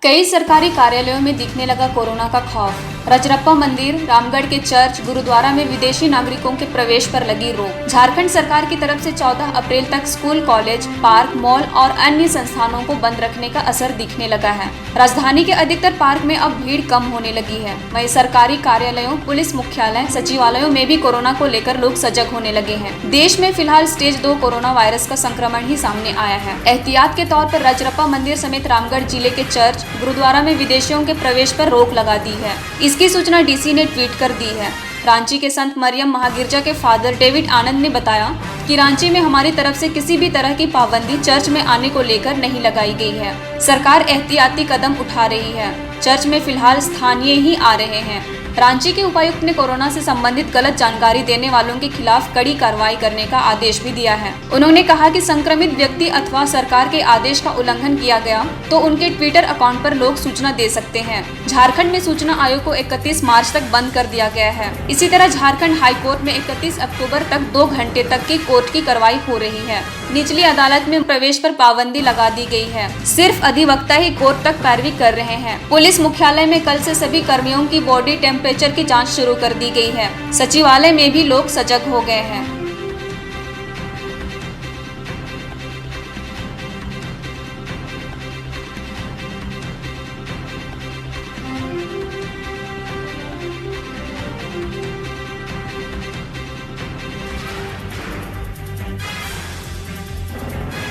कई सरकारी कार्यालयों में दिखने लगा कोरोना का खौफ। रजरप्पा मंदिर, रामगढ़ के चर्च, गुरुद्वारा में विदेशी नागरिकों के प्रवेश पर लगी रोक। झारखंड सरकार की तरफ से 14 अप्रैल तक स्कूल, कॉलेज, पार्क, मॉल और अन्य संस्थानों को बंद रखने का असर दिखने लगा है। राजधानी के अधिकतर पार्क में अब भीड़ कम होने लगी है। वहीं सरकारी कार्यालयों, पुलिस मुख्यालय, सचिवालयों में भी कोरोना को लेकर लोग सजग होने लगे हैं। देश में फिलहाल स्टेज 2 कोरोना वायरस का संक्रमण ही सामने आया है। एहतियात के तौर पर रजरप्पा मंदिर समेत रामगढ़ जिले के चर्च, गुरुद्वारा में विदेशियों के प्रवेश पर रोक लगा दी है। इसकी सूचना डीसी ने ट्वीट कर दी है। रांची के संत मरियम महागिरजा के फादर डेविड आनंद ने बताया कि रांची में हमारी तरफ से किसी भी तरह की पाबंदी चर्च में आने को लेकर नहीं लगाई गई है। सरकार एहतियाती कदम उठा रही है। चर्च में फिलहाल स्थानीय ही आ रहे हैं। रांची के उपायुक्त ने कोरोना से संबंधित गलत जानकारी देने वालों के खिलाफ कड़ी कार्रवाई करने का आदेश भी दिया है। उन्होंने कहा कि संक्रमित व्यक्ति अथवा सरकार के आदेश का उल्लंघन किया गया तो उनके ट्विटर अकाउंट पर लोग सूचना दे सकते हैं। झारखंड में सूचना आयोग को 31 मार्च तक बंद कर दिया गया है। इसी तरह झारखंड हाई कोर्ट में 31 अक्टूबर तक 2 घंटे तक की कोर्ट की कार्रवाई हो रही है। निचली अदालत में प्रवेश पर पाबंदी लगा दी गई है। सिर्फ अधिवक्ता ही कोर्ट तक पैरवी कर रहे हैं। पुलिस मुख्यालय में कल से सभी कर्मियों की बॉडी टेम्परेचर की जांच शुरू कर दी गई है। सचिवालय में भी लोग सजग हो गए हैं।